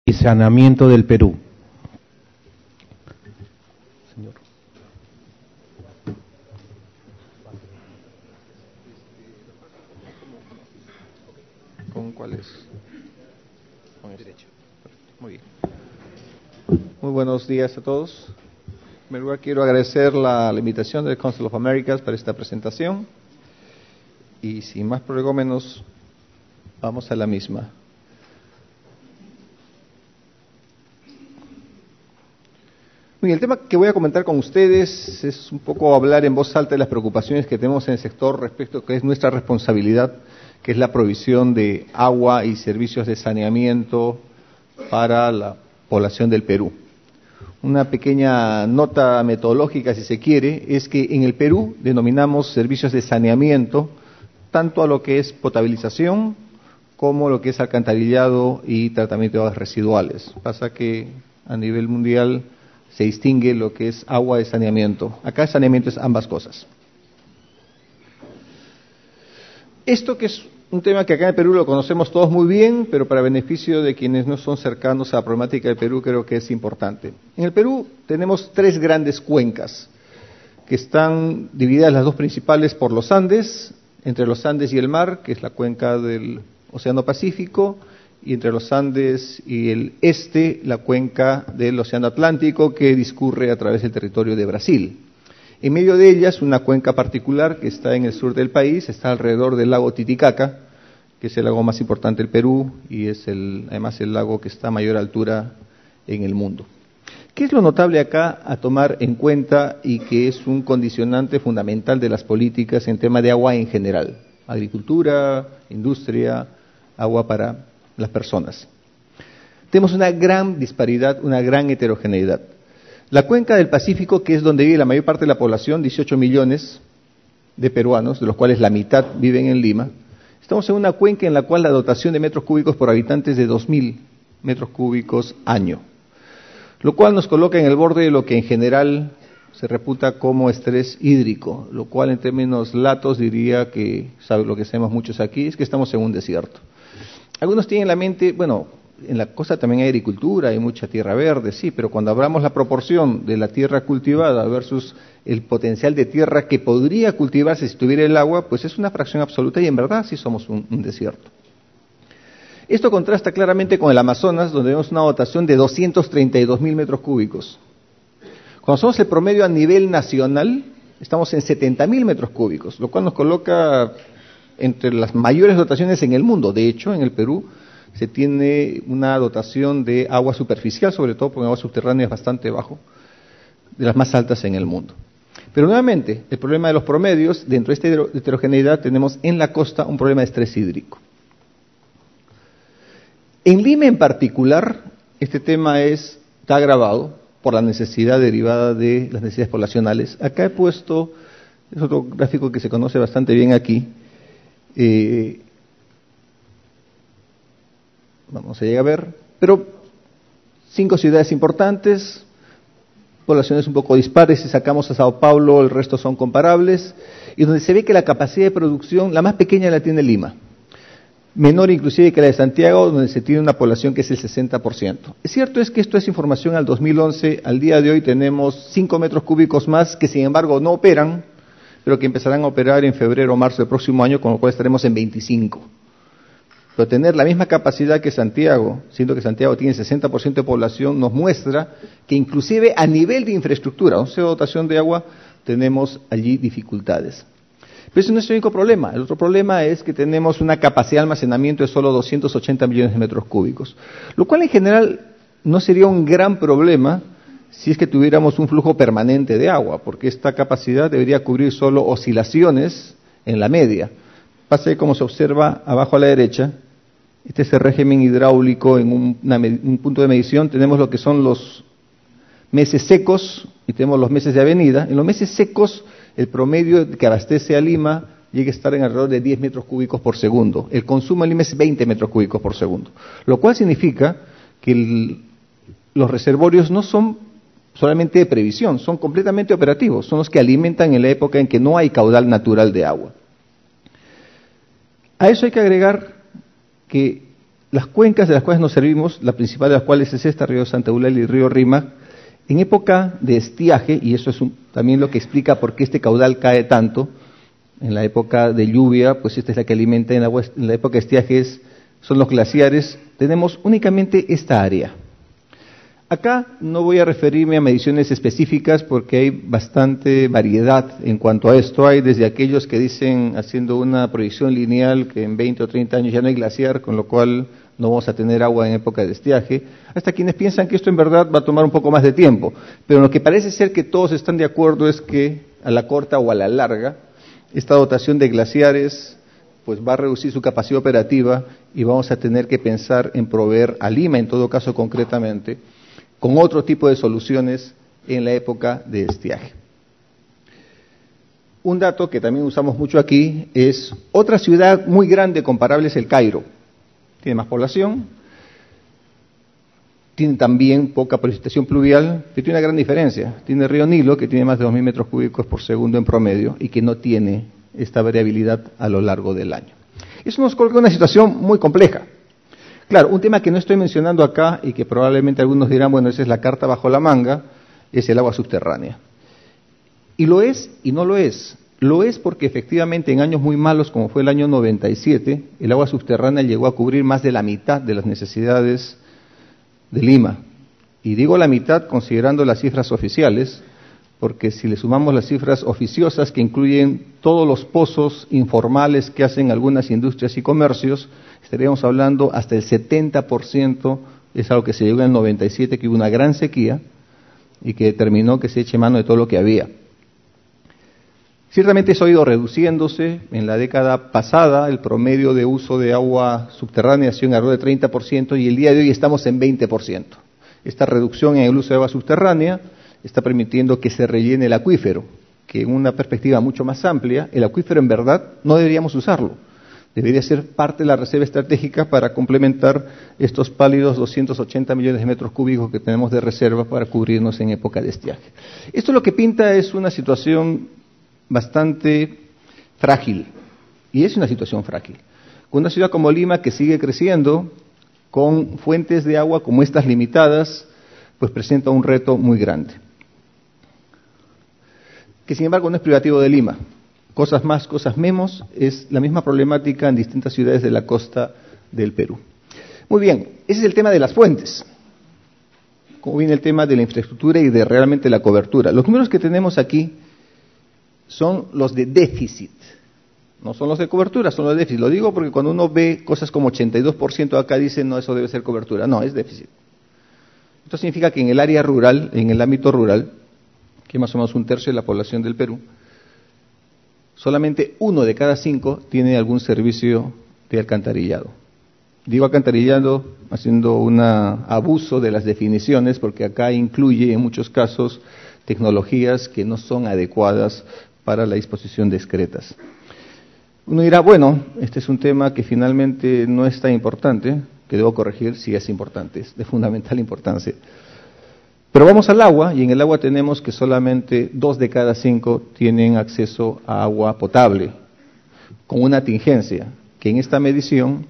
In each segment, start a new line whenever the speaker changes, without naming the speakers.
y Saneamiento del Perú. Señor.
¿Con cuál es? Con el derecho. Muy bien. Muy buenos días a todos. En primer lugar, quiero agradecer la invitación del Council of Americas para esta presentación. Y sin más prolegómenos, vamos a la misma. Bien, el tema que voy a comentar con ustedes es un poco hablar en voz alta de las preocupaciones que tenemos en el sector respecto a que es nuestra responsabilidad, que es la provisión de agua y servicios de saneamiento para la población del Perú. Una pequeña nota metodológica, si se quiere, es que en el Perú denominamos servicios de saneamiento tanto a lo que es potabilización como lo que es alcantarillado y tratamiento de aguas residuales. Pasa que a nivel mundial se distingue lo que es agua de saneamiento. Acá el saneamiento es ambas cosas. Esto que es un tema que acá en el Perú lo conocemos todos muy bien, pero para beneficio de quienes no son cercanos a la problemática del Perú creo que es importante. En el Perú tenemos tres grandes cuencas que están divididas las dos principales por los Andes, entre los Andes y el mar, que es la cuenca del Océano Pacífico, y entre los Andes y el este, la cuenca del Océano Atlántico, que discurre a través del territorio de Brasil. En medio de ellas, una cuenca particular que está en el sur del país, está alrededor del lago Titicaca, que es el lago más importante del Perú y es además el lago que está a mayor altura en el mundo. ¿Qué es lo notable acá a tomar en cuenta y que es un condicionante fundamental de las políticas en tema de agua en general? Agricultura, industria, agua para las personas. Tenemos una gran disparidad, una gran heterogeneidad. La cuenca del Pacífico, que es donde vive la mayor parte de la población, 18 millones de peruanos, de los cuales la mitad viven en Lima, estamos en una cuenca en la cual la dotación de metros cúbicos por habitante es de 2.000 metros cúbicos año, lo cual nos coloca en el borde de lo que en general se reputa como estrés hídrico, lo cual en términos latos diría que, sabe lo que sabemos muchos aquí, es que estamos en un desierto. Algunos tienen en la mente, bueno, en la costa también hay agricultura, hay mucha tierra verde, sí, pero cuando hablamos la proporción de la tierra cultivada versus el potencial de tierra que podría cultivarse si tuviera el agua, pues es una fracción absoluta y en verdad sí somos un desierto. Esto contrasta claramente con el Amazonas, donde vemos una dotación de 232.000 metros cúbicos. Cuando somos el promedio a nivel nacional, estamos en 70.000 metros cúbicos, lo cual nos coloca entre las mayores dotaciones en el mundo. De hecho, en el Perú se tiene una dotación de agua superficial, sobre todo porque agua subterránea es bastante bajo, de las más altas en el mundo. Pero nuevamente, el problema de los promedios, dentro de esta heterogeneidad tenemos en la costa un problema de estrés hídrico. En Lima en particular, este tema está agravado por la necesidad derivada de las necesidades poblacionales. Acá he puesto, es otro gráfico que se conoce bastante bien aquí, vamos a llegar a ver, pero 5 ciudades importantes, poblaciones un poco dispares, si sacamos a Sao Paulo el resto son comparables, y donde se ve que la capacidad de producción, la más pequeña la tiene Lima, menor inclusive que la de Santiago, donde se tiene una población que es el 60%. Es cierto es que esto es información al 2011, al día de hoy tenemos 5 metros cúbicos más que sin embargo no operan, pero que empezarán a operar en febrero o marzo del próximo año, con lo cual estaremos en 25. Pero tener la misma capacidad que Santiago, siendo que Santiago tiene 60% de población, nos muestra que inclusive a nivel de infraestructura, o sea, dotación de agua, tenemos allí dificultades. Pero ese no es el único problema. El otro problema es que tenemos una capacidad de almacenamiento de solo 280 millones de metros cúbicos, lo cual en general no sería un gran problema si es que tuviéramos un flujo permanente de agua, porque esta capacidad debería cubrir solo oscilaciones en la media. Pasa que como se observa abajo a la derecha, este es el régimen hidráulico en un punto de medición, tenemos lo que son los meses secos y tenemos los meses de avenida. En los meses secos, el promedio que abastece a Lima llega a estar en alrededor de 10 metros cúbicos por segundo. El consumo en Lima es 20 metros cúbicos por segundo, lo cual significa que los reservorios no son solamente de previsión, son completamente operativos, son los que alimentan en la época en que no hay caudal natural de agua. A eso hay que agregar que las cuencas de las cuales nos servimos, la principal de las cuales es esta, río Santa Eulalia y río Rímac, en época de estiaje, y eso es también lo que explica por qué este caudal cae tanto, en la época de lluvia, pues esta es la que alimenta, en la época de estiaje son los glaciares, tenemos únicamente esta área. Acá no voy a referirme a mediciones específicas porque hay bastante variedad en cuanto a esto. Hay desde aquellos que dicen, haciendo una proyección lineal, que en 20 o 30 años ya no hay glaciar, con lo cual no vamos a tener agua en época de estiaje, hasta quienes piensan que esto en verdad va a tomar un poco más de tiempo. Pero lo que parece ser que todos están de acuerdo es que a la corta o a la larga, esta dotación de glaciares pues va a reducir su capacidad operativa y vamos a tener que pensar en proveer a Lima, en todo caso concretamente, con otro tipo de soluciones en la época de estiaje. Un dato que también usamos mucho aquí es otra ciudad muy grande comparable es el Cairo. Tiene más población, tiene también poca precipitación pluvial, pero tiene una gran diferencia. Tiene el río Nilo, que tiene más de 2.000 metros cúbicos por segundo en promedio y que no tiene esta variabilidad a lo largo del año. Eso nos coloca en una situación muy compleja. Claro, un tema que no estoy mencionando acá y que probablemente algunos dirán, bueno, esa es la carta bajo la manga, es el agua subterránea. Y lo es y no lo es. Lo es porque efectivamente en años muy malos, como fue el año 97, el agua subterránea llegó a cubrir más de la mitad de las necesidades de Lima. Y digo la mitad considerando las cifras oficiales, porque si le sumamos las cifras oficiosas que incluyen todos los pozos informales que hacen algunas industrias y comercios, estaríamos hablando hasta el 70%, es algo que se llegó en el 97, que hubo una gran sequía y que determinó que se eche mano de todo lo que había. Ciertamente eso ha ido reduciéndose. En la década pasada el promedio de uso de agua subterránea ha sido alrededor de 30% y el día de hoy estamos en 20%. Esta reducción en el uso de agua subterránea está permitiendo que se rellene el acuífero, que en una perspectiva mucho más amplia, el acuífero en verdad no deberíamos usarlo. Debería ser parte de la reserva estratégica para complementar estos pálidos 280 millones de metros cúbicos que tenemos de reserva para cubrirnos en época de estiaje. Esto lo que pinta es una situación bastante frágil, y es una situación frágil. Con una ciudad como Lima que sigue creciendo, con fuentes de agua como estas limitadas, pues presenta un reto muy grande. Que sin embargo no es privativo de Lima. Cosas más, cosas menos, es la misma problemática en distintas ciudades de la costa del Perú. Muy bien, ese es el tema de las fuentes. Como viene el tema de la infraestructura y de realmente la cobertura. Los números que tenemos aquí son los de déficit, no son los de cobertura, son los de déficit. Lo digo porque cuando uno ve cosas como 82% acá dicen, no, eso debe ser cobertura. No, es déficit. Esto significa que en el área rural, en el ámbito rural, que más o menos 1/3 de la población del Perú, solamente 1 de cada 5 tiene algún servicio de alcantarillado. Digo alcantarillado haciendo un abuso de las definiciones, porque acá incluye en muchos casos tecnologías que no son adecuadas para la disposición de excretas. Uno dirá, bueno, este es un tema que finalmente no es tan importante, que debo corregir, sí es importante, es de fundamental importancia. Pero vamos al agua, y en el agua tenemos que solamente 2 de cada 5 tienen acceso a agua potable, con una contingencia, que en esta medición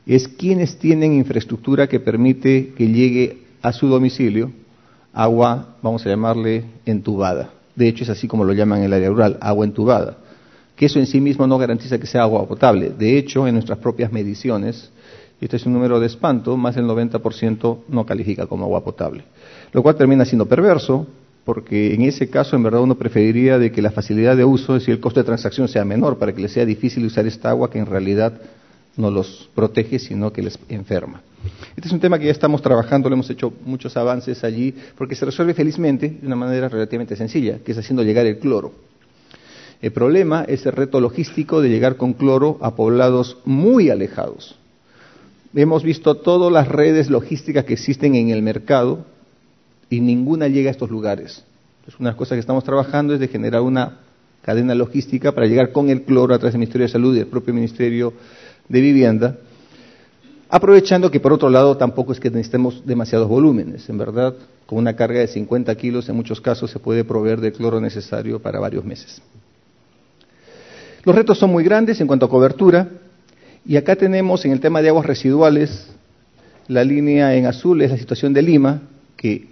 es quienes tienen infraestructura que permite que llegue a su domicilio agua, vamos a llamarle entubada. De hecho es así como lo llaman en el área rural, agua entubada, que eso en sí mismo no garantiza que sea agua potable. De hecho, en nuestras propias mediciones, y este es un número de espanto, más del 90% no califica como agua potable. Lo cual termina siendo perverso, porque en ese caso en verdad uno preferiría de que la facilidad de uso, es decir, el costo de transacción sea menor, para que les sea difícil usar esta agua que en realidad no los protege, sino que les enferma. Este es un tema que ya estamos trabajando, lo hemos hecho muchos avances allí, porque se resuelve felizmente de una manera relativamente sencilla, que es haciendo llegar el cloro. El problema es el reto logístico de llegar con cloro a poblados muy alejados. Hemos visto todas las redes logísticas que existen en el mercado y ninguna llega a estos lugares. Entonces, una de las cosas que estamos trabajando es de generar una cadena logística para llegar con el cloro a través del Ministerio de Salud y del propio Ministerio de Vivienda, aprovechando que por otro lado tampoco es que necesitemos demasiados volúmenes. En verdad, con una carga de 50 kilos en muchos casos se puede proveer del cloro necesario para varios meses. Los retos son muy grandes en cuanto a cobertura, y acá tenemos en el tema de aguas residuales La línea en azul es la situación de Lima, que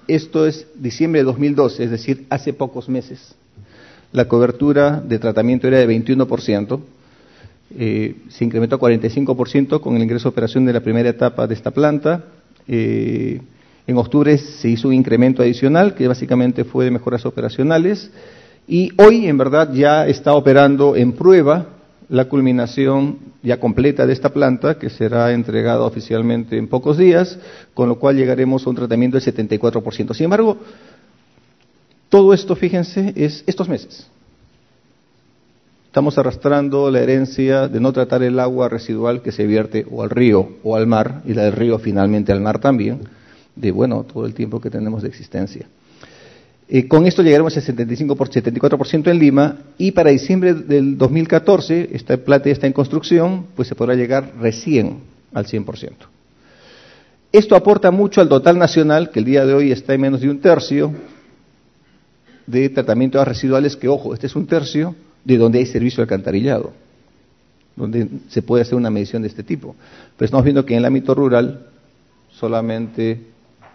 esto es diciembre de 2012, es decir, hace pocos meses. La cobertura de tratamiento era de 21%, se incrementó a 45% con el ingreso a operación de la primera etapa de esta planta. En octubre se hizo un incremento adicional, que básicamente fue de mejoras operacionales, y hoy en verdad ya está operando en prueba la culminación ya completa de esta planta, que será entregada oficialmente en pocos días, con lo cual llegaremos a un tratamiento del 74%. Sin embargo, todo esto, fíjense, es estos meses. Estamos arrastrando la herencia de no tratar el agua residual que se vierte o al río o al mar, y la del río finalmente al mar también, de todo el tiempo que tenemos de existencia. Con esto llegaremos al 74% en Lima, y para diciembre del 2014, esta planta ya está en construcción, pues se podrá llegar recién al 100%. Esto aporta mucho al total nacional, que el día de hoy está en menos de un tercio de tratamiento de aguas residuales, que ojo, este es un tercio de donde hay servicio de alcantarillado, donde se puede hacer una medición de este tipo. Pero estamos viendo que en el ámbito rural solamente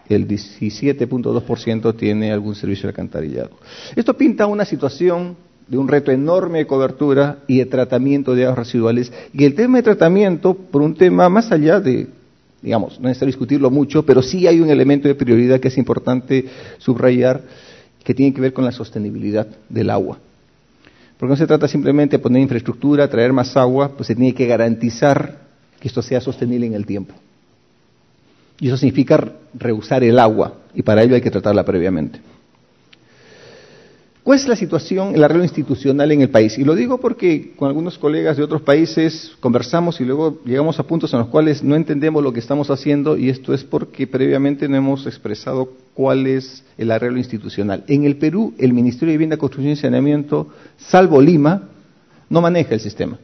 el 17.2% tiene algún servicio de alcantarillado. Esto pinta una situación de un reto enorme de cobertura y de tratamiento de aguas residuales, y el tema de tratamiento por un tema más allá de, no es necesario discutirlo mucho, pero sí hay un elemento de prioridad que es importante subrayar, que tiene que ver con la sostenibilidad del agua. Porque no se trata simplemente de poner infraestructura, traer más agua, pues se tiene que garantizar que esto sea sostenible en el tiempo. Y eso significa reusar el agua, y para ello hay que tratarla previamente. ¿Cuál es la situación, el arreglo institucional en el país? Y lo digo porque con algunos colegas de otros países conversamos y luego llegamos a puntos en los cuales no entendemos lo que estamos haciendo, y esto es porque previamente no hemos expresado cuál es el arreglo institucional. En el Perú, el Ministerio de Vivienda, Construcción y Saneamiento, salvo Lima, no maneja el sistema.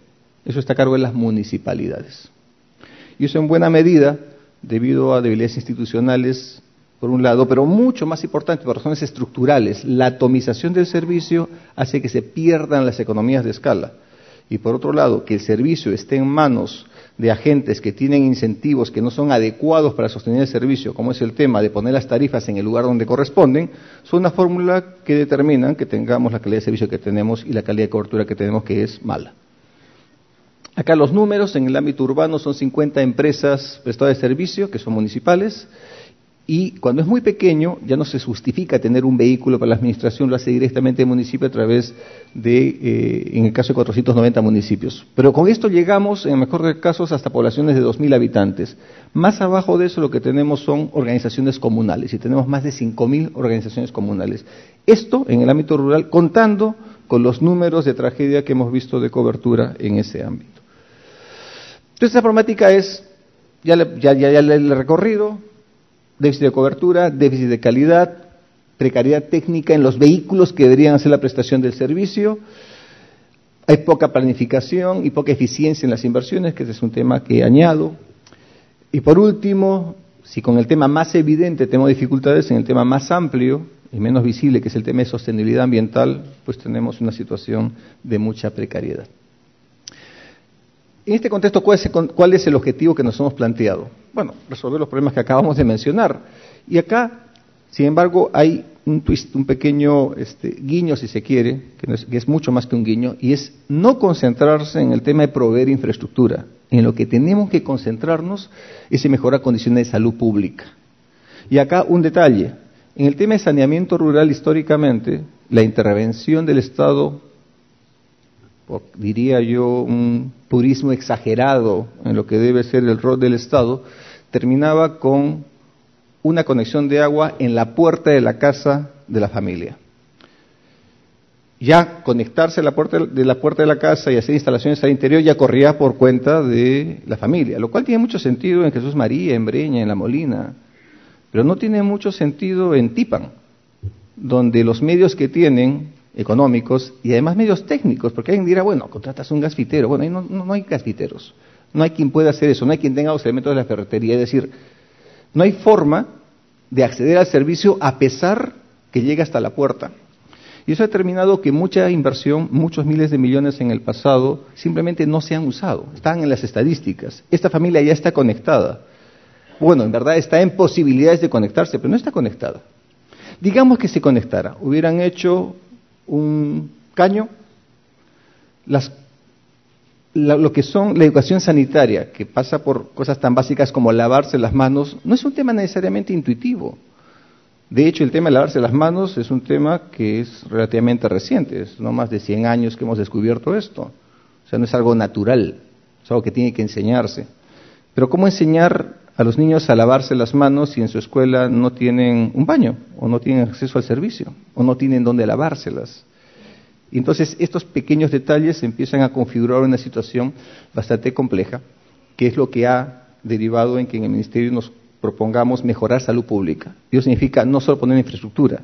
Eso está a cargo de las municipalidades. Y eso en buena medida debido a debilidades institucionales, por un lado, pero mucho más importante, por razones estructurales. La atomización del servicio hace que se pierdan las economías de escala. Y por otro lado, que el servicio esté en manos de agentes que tienen incentivos que no son adecuados para sostener el servicio, como es el tema de poner las tarifas en el lugar donde corresponden, son una fórmula que determinan que tengamos la calidad de servicio que tenemos y la calidad de cobertura que tenemos, que es mala. Acá los números en el ámbito urbano son 50 empresas prestadoras de servicio, que son municipales, y cuando es muy pequeño ya no se justifica tener un vehículo para la administración, lo hace directamente el municipio a través de, en el caso de 490 municipios. Pero con esto llegamos, en el mejor de los casos, hasta poblaciones de 2.000 habitantes. Más abajo de eso lo que tenemos son organizaciones comunales, y tenemos más de 5.000 organizaciones comunales. Esto en el ámbito rural, contando con los números de tragedia que hemos visto de cobertura en ese ámbito. Entonces, esta problemática es, ya el recorrido, déficit de cobertura, déficit de calidad, precariedad técnica en los vehículos que deberían hacer la prestación del servicio, hay poca planificación y poca eficiencia en las inversiones, que ese es un tema que añado. Y por último, si con el tema más evidente tenemos dificultades, en el tema más amplio y menos visible, que es el tema de sostenibilidad ambiental, pues tenemos una situación de mucha precariedad. En este contexto, ¿cuál es el objetivo que nos hemos planteado? Bueno, resolver los problemas que acabamos de mencionar. Y acá, sin embargo, hay un twist, un pequeño guiño, si se quiere, que es mucho más que un guiño, y es no concentrarse en el tema de proveer infraestructura. En lo que tenemos que concentrarnos es en mejorar condiciones de salud pública. Y acá un detalle. En el tema de saneamiento rural, históricamente, la intervención del Estado, diría yo, un purismo exagerado en lo que debe ser el rol del Estado, terminaba con una conexión de agua en la puerta de la casa de la familia. Ya conectarse a la puerta de la casa y hacer instalaciones al interior ya corría por cuenta de la familia, lo cual tiene mucho sentido en Jesús María, en Breña, en La Molina, pero no tiene mucho sentido en Tipan, donde los medios que tienen económicos y además medios técnicos, porque alguien dirá, bueno, contratas un gasfitero. Bueno, ahí no hay gasfiteros, no hay quien pueda hacer eso, no hay quien tenga los elementos de la ferretería, es decir, no hay forma de acceder al servicio a pesar que llegue hasta la puerta. Y eso ha determinado que mucha inversión, muchos miles de millones en el pasado, simplemente no se han usado, están en las estadísticas. Esta familia ya está conectada, Bueno, en verdad está en posibilidades de conectarse, pero no está conectada. Digamos que se conectara, hubieran hecho un caño, lo que son la educación sanitaria, que pasa por cosas tan básicas como lavarse las manos, no es un tema necesariamente intuitivo. De hecho, el tema de lavarse las manos es un tema que es relativamente reciente, es no más de 100 años que hemos descubierto esto. O sea, no es algo natural, es algo que tiene que enseñarse. Pero ¿cómo enseñar a los niños a lavarse las manos si en su escuela no tienen un baño, o no tienen acceso al servicio, o no tienen dónde lavárselas? Y entonces estos pequeños detalles empiezan a configurar una situación bastante compleja, que es lo que ha derivado en que en el Ministerio nos propongamos mejorar salud pública. Eso significa no solo poner infraestructura,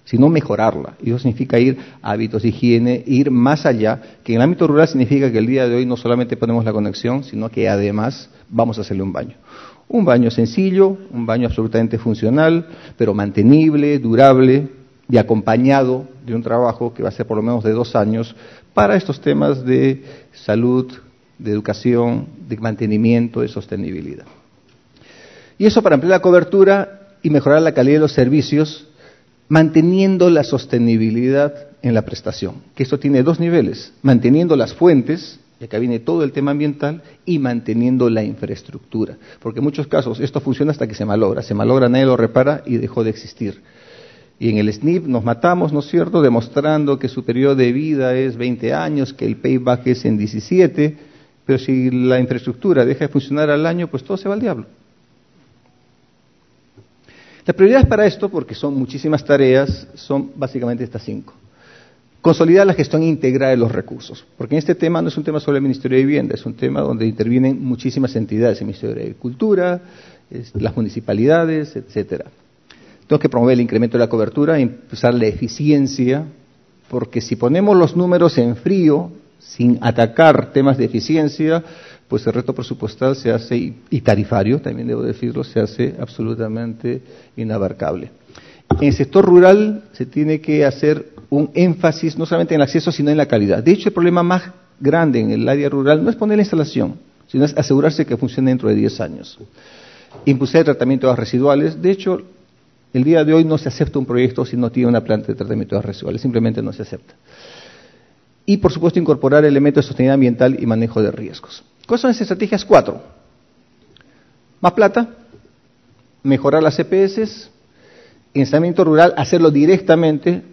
sino mejorarla. Y eso significa ir a hábitos de higiene, ir más allá, que en el ámbito rural significa que el día de hoy no solamente ponemos la conexión, sino que además vamos a hacerle un baño. Un baño sencillo, un baño absolutamente funcional, pero mantenible, durable y acompañado de un trabajo que va a ser por lo menos de 2 años para estos temas de salud, de educación, de mantenimiento, de sostenibilidad. Y eso para ampliar la cobertura y mejorar la calidad de los servicios, manteniendo la sostenibilidad en la prestación, que esto tiene 2 niveles, manteniendo las fuentes, y acá viene todo el tema ambiental, y manteniendo la infraestructura, porque en muchos casos esto funciona hasta que se malogra, nadie lo repara y dejó de existir. Y en el SNP nos matamos, ¿no es cierto?, demostrando que su periodo de vida es 20 años, que el payback es en 17, pero si la infraestructura deja de funcionar al año, pues todo se va al diablo. Las prioridades para esto, porque son muchísimas tareas, son básicamente estas 5. Consolidar la gestión integral de los recursos, porque en este tema no es un tema solo del Ministerio de Vivienda, es un tema donde intervienen muchísimas entidades, el Ministerio de Agricultura, las municipalidades, etcétera. Tengo que promover el incremento de la cobertura e impulsar la eficiencia, porque si ponemos los números en frío, sin atacar temas de eficiencia, pues el reto presupuestal se hace, y tarifario, también debo decirlo, se hace absolutamente inabarcable. En el sector rural se tiene que hacer un énfasis no solamente en el acceso, sino en la calidad. De hecho, el problema más grande en el área rural no es poner la instalación, sino es asegurarse que funcione dentro de 10 años. Impulsar el tratamiento de aguas residuales. De hecho, el día de hoy no se acepta un proyecto si no tiene una planta de tratamiento de aguas residuales, simplemente no se acepta. Y, por supuesto, incorporar elementos de sostenibilidad ambiental y manejo de riesgos. ¿Cuáles son las estrategias? 4. Más plata, mejorar las EPS, en saneamiento rural, hacerlo directamente,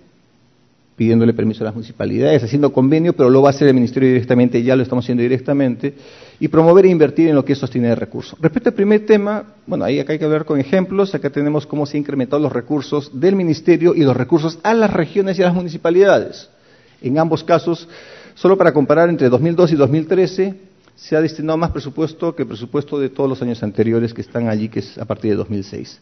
pidiéndole permiso a las municipalidades, haciendo convenio, pero lo va a hacer el Ministerio directamente, ya lo estamos haciendo directamente, y promover e invertir en lo que es sostenibilidad de recursos. Respecto al primer tema, bueno, ahí acá hay que hablar con ejemplos, acá tenemos cómo se han incrementado los recursos del Ministerio y los recursos a las regiones y a las municipalidades. En ambos casos, solo para comparar entre 2002 y 2013, se ha destinado más presupuesto que el presupuesto de todos los años anteriores que están allí, que es a partir de 2006.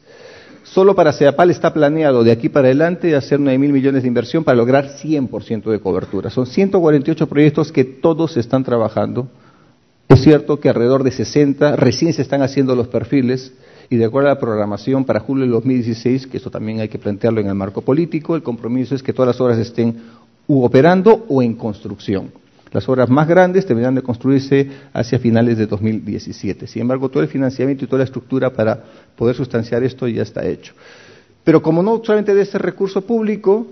Solo para CEAPAL está planeado de aquí para adelante hacer 9.000 millones de inversión para lograr 100% de cobertura. Son 148 proyectos que todos están trabajando. Es cierto que alrededor de 60 recién se están haciendo los perfiles y de acuerdo a la programación para julio del 2016, que esto también hay que plantearlo en el marco político, el compromiso es que todas las obras estén operando o en construcción. Las obras más grandes terminarán de construirse hacia finales de 2017. Sin embargo, todo el financiamiento y toda la estructura para poder sustanciar esto ya está hecho. Pero como no solamente de ese recurso público,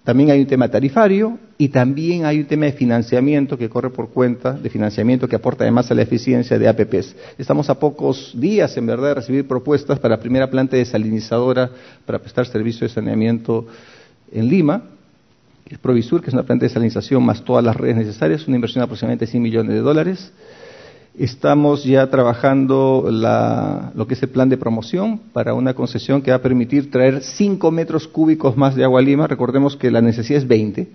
también hay un tema tarifario y también hay un tema de financiamiento que corre por cuenta, de financiamiento que aporta además a la eficiencia de APPs. Estamos a pocos días, en verdad, de recibir propuestas para la primera planta desalinizadora para prestar servicio de saneamiento en Lima. Es Provisur, que es una planta de desalinización más todas las redes necesarias, una inversión de aproximadamente $100 millones. Estamos ya trabajando lo que es el plan de promoción para una concesión que va a permitir traer 5 metros cúbicos más de agua a Lima. Recordemos que la necesidad es 20,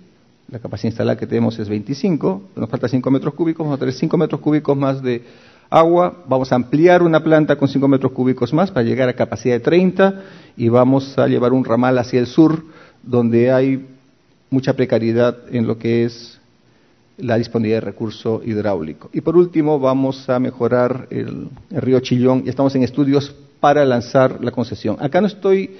la capacidad instalada que tenemos es 25, nos falta 5 metros cúbicos, vamos a traer 5 metros cúbicos más de agua, vamos a ampliar una planta con 5 metros cúbicos más para llegar a capacidad de 30 y vamos a llevar un ramal hacia el sur donde hay mucha precariedad en lo que es la disponibilidad de recurso hidráulico. Y por último, vamos a mejorar el río Chillón y estamos en estudios para lanzar la concesión. Acá no estoy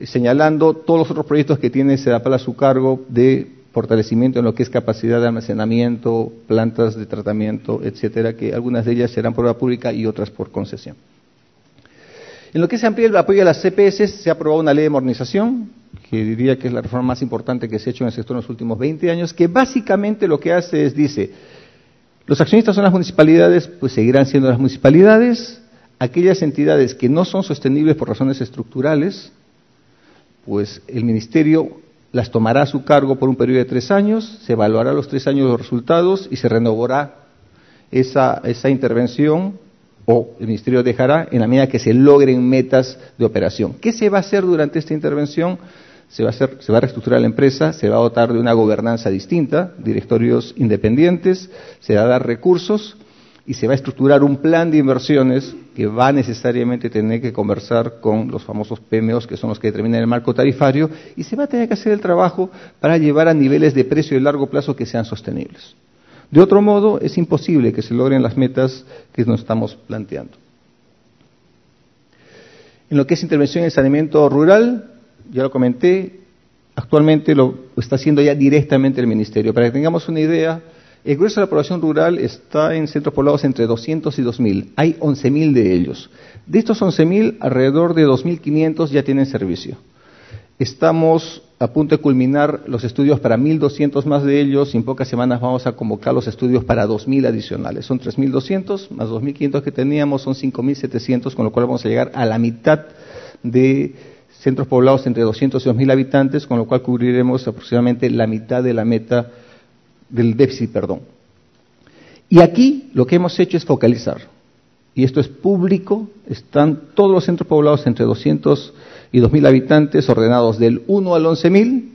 señalando todos los otros proyectos que tiene CEDAPAL a su cargo de fortalecimiento en lo que es capacidad de almacenamiento, plantas de tratamiento, etcétera, que algunas de ellas serán por obra pública y otras por concesión. En lo que se amplía el apoyo a las CPS, se ha aprobado una ley de modernización, que diría que es la reforma más importante que se ha hecho en el sector en los últimos 20 años, que básicamente lo que hace es, dice, los accionistas son las municipalidades, pues seguirán siendo las municipalidades. Aquellas entidades que no son sostenibles por razones estructurales, pues el ministerio las tomará a su cargo por un periodo de 3 años, se evaluará los 3 años los resultados y se renovará esa intervención, o el ministerio dejará en la medida que se logren metas de operación. ¿Qué se va a hacer durante esta intervención? Se va a reestructurar la empresa, se va a dotar de una gobernanza distinta, directorios independientes, se va a dar recursos y se va a estructurar un plan de inversiones que va necesariamente a tener que conversar con los famosos PMOs, que son los que determinan el marco tarifario, y se va a tener que hacer el trabajo para llevar a niveles de precio de largo plazo que sean sostenibles. De otro modo, es imposible que se logren las metas que nos estamos planteando. En lo que es intervención en el saneamiento rural, ya lo comenté, actualmente lo está haciendo ya directamente el Ministerio. Para que tengamos una idea, el grueso de la población rural está en centros poblados entre 200 y 2.000. Hay 11.000 de ellos. De estos 11.000, alrededor de 2.500 ya tienen servicio. Estamos a punto de culminar los estudios para 1.200 más de ellos. En pocas semanas vamos a convocar los estudios para 2.000 adicionales. Son 3.200 más 2.500 que teníamos, son 5.700, con lo cual vamos a llegar a la mitad de centros poblados entre 200 y 2.000 habitantes, con lo cual cubriremos aproximadamente la mitad de la meta del déficit, Y aquí lo que hemos hecho es focalizar. Y esto es público, están todos los centros poblados entre 200 y 2.000 habitantes ordenados del 1 al 11.000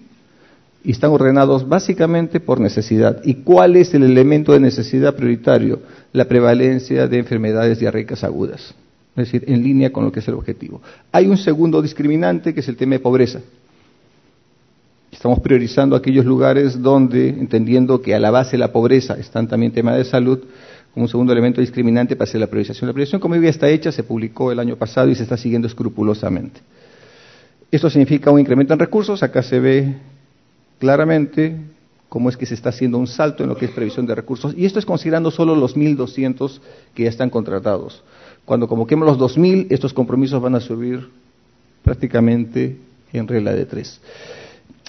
y están ordenados básicamente por necesidad. ¿Y cuál es el elemento de necesidad prioritario? La prevalencia de enfermedades diarreicas agudas, es decir, en línea con lo que es el objetivo. Hay un segundo discriminante que es el tema de pobreza. Estamos priorizando aquellos lugares donde, entendiendo que a la base de la pobreza están también temas de salud, como un segundo elemento discriminante para hacer la priorización. La priorización, como ya está hecha, se publicó el año pasado y se está siguiendo escrupulosamente. Esto significa un incremento en recursos. Acá se ve claramente cómo es que se está haciendo un salto en lo que es previsión de recursos. Y esto es considerando solo los 1.200 que ya están contratados. Cuando convoquemos los 2.000, estos compromisos van a subir prácticamente en regla de 3.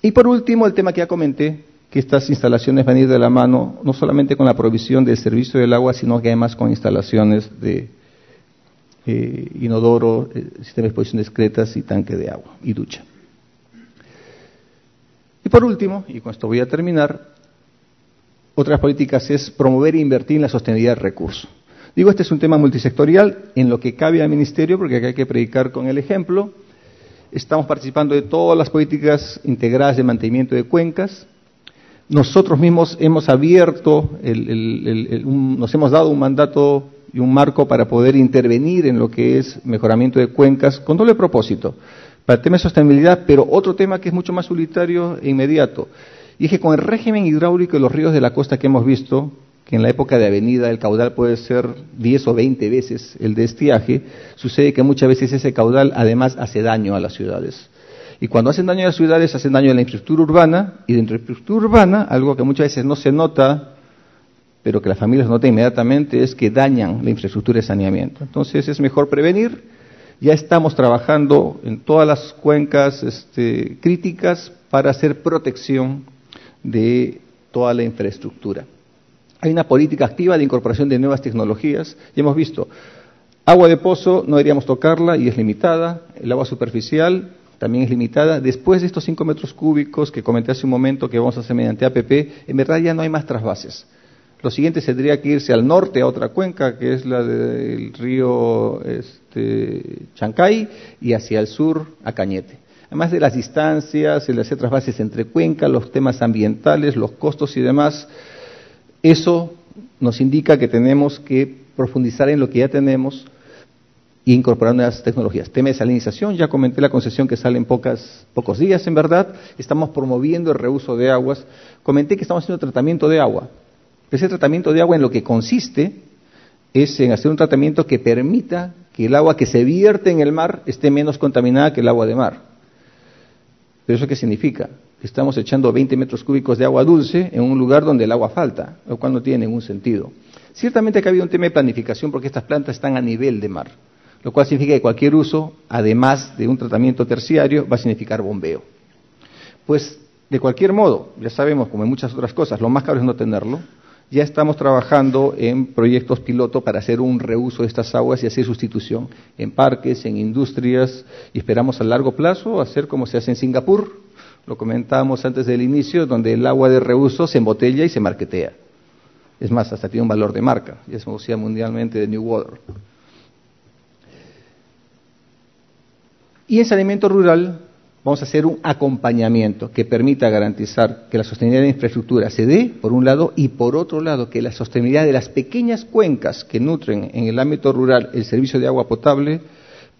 Y por último, el tema que ya comenté, que estas instalaciones van a ir de la mano, no solamente con la provisión del servicio del agua, sino que además con instalaciones de inodoro, sistema de exposición discretas y tanque de agua y ducha. Y por último, y con esto voy a terminar, otras políticas es promover e invertir en la sostenibilidad del recurso. Digo, este es un tema multisectorial en lo que cabe al Ministerio, porque acá hay que predicar con el ejemplo. Estamos participando de todas las políticas integradas de mantenimiento de cuencas. Nosotros mismos hemos abierto, nos hemos dado un mandato y un marco para poder intervenir en lo que es mejoramiento de cuencas con doble propósito, para el tema de sostenibilidad, pero otro tema que es mucho más unitario e inmediato. Y es que con el régimen hidráulico de los ríos de la costa que hemos visto, que en la época de avenida el caudal puede ser 10 o 20 veces el de estiaje, sucede que muchas veces ese caudal además hace daño a las ciudades. Y cuando hacen daño a las ciudades, hacen daño a la infraestructura urbana, y dentro de la infraestructura urbana, algo que muchas veces no se nota, pero que las familias notan inmediatamente, es que dañan la infraestructura de saneamiento. Entonces es mejor prevenir. Ya estamos trabajando en todas las cuencas críticas para hacer protección de toda la infraestructura. Hay una política activa de incorporación de nuevas tecnologías. Ya hemos visto, agua de pozo no deberíamos tocarla y es limitada, el agua superficial también es limitada. Después de estos 5 metros cúbicos que comenté hace un momento que vamos a hacer mediante APP, en verdad ya no hay más trasvases. Lo siguiente tendría que irse al norte a otra cuenca, que es la del río Chancay, y hacia el sur a Cañete. Además de las distancias, el hacer trasvases entre cuencas, los temas ambientales, los costos y demás, eso nos indica que tenemos que profundizar en lo que ya tenemos e incorporar nuevas tecnologías. Tema de salinización, ya comenté la concesión que sale en pocos días, en verdad. Estamos promoviendo el reuso de aguas. Comenté que estamos haciendo tratamiento de agua. Ese tratamiento de agua en lo que consiste es en hacer un tratamiento que permita que el agua que se vierte en el mar esté menos contaminada que el agua de mar. ¿Pero eso qué significa? Estamos echando 20 metros cúbicos de agua dulce en un lugar donde el agua falta, lo cual no tiene ningún sentido. Ciertamente que ha habido un tema de planificación porque estas plantas están a nivel de mar. lo cual significa que cualquier uso, además de un tratamiento terciario, va a significar bombeo. Pues, de cualquier modo, ya sabemos, como en muchas otras cosas, lo más caro es no tenerlo. Ya estamos trabajando en proyectos piloto para hacer un reuso de estas aguas y hacer sustitución en parques, en industrias, y esperamos a largo plazo hacer como se hace en Singapur, lo comentábamos antes del inicio, donde el agua de reuso se embotella y se marketea. Es más, hasta tiene un valor de marca, y es conocida mundialmente de New Water. Y en saneamiento rural vamos a hacer un acompañamiento que permita garantizar que la sostenibilidad de la infraestructura se dé, por un lado, y por otro lado, que la sostenibilidad de las pequeñas cuencas que nutren en el ámbito rural el servicio de agua potable,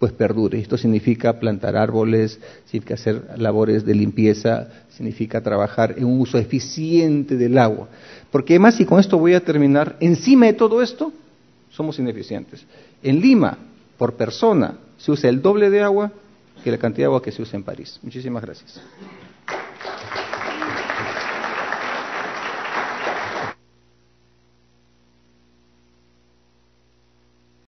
pues perdure. Esto significa plantar árboles, significa hacer labores de limpieza, significa trabajar en un uso eficiente del agua. Porque además, y con esto voy a terminar, encima de todo esto, somos ineficientes. En Lima, por persona, se usa el doble de agua que la cantidad de agua que se usa en París. Muchísimas gracias.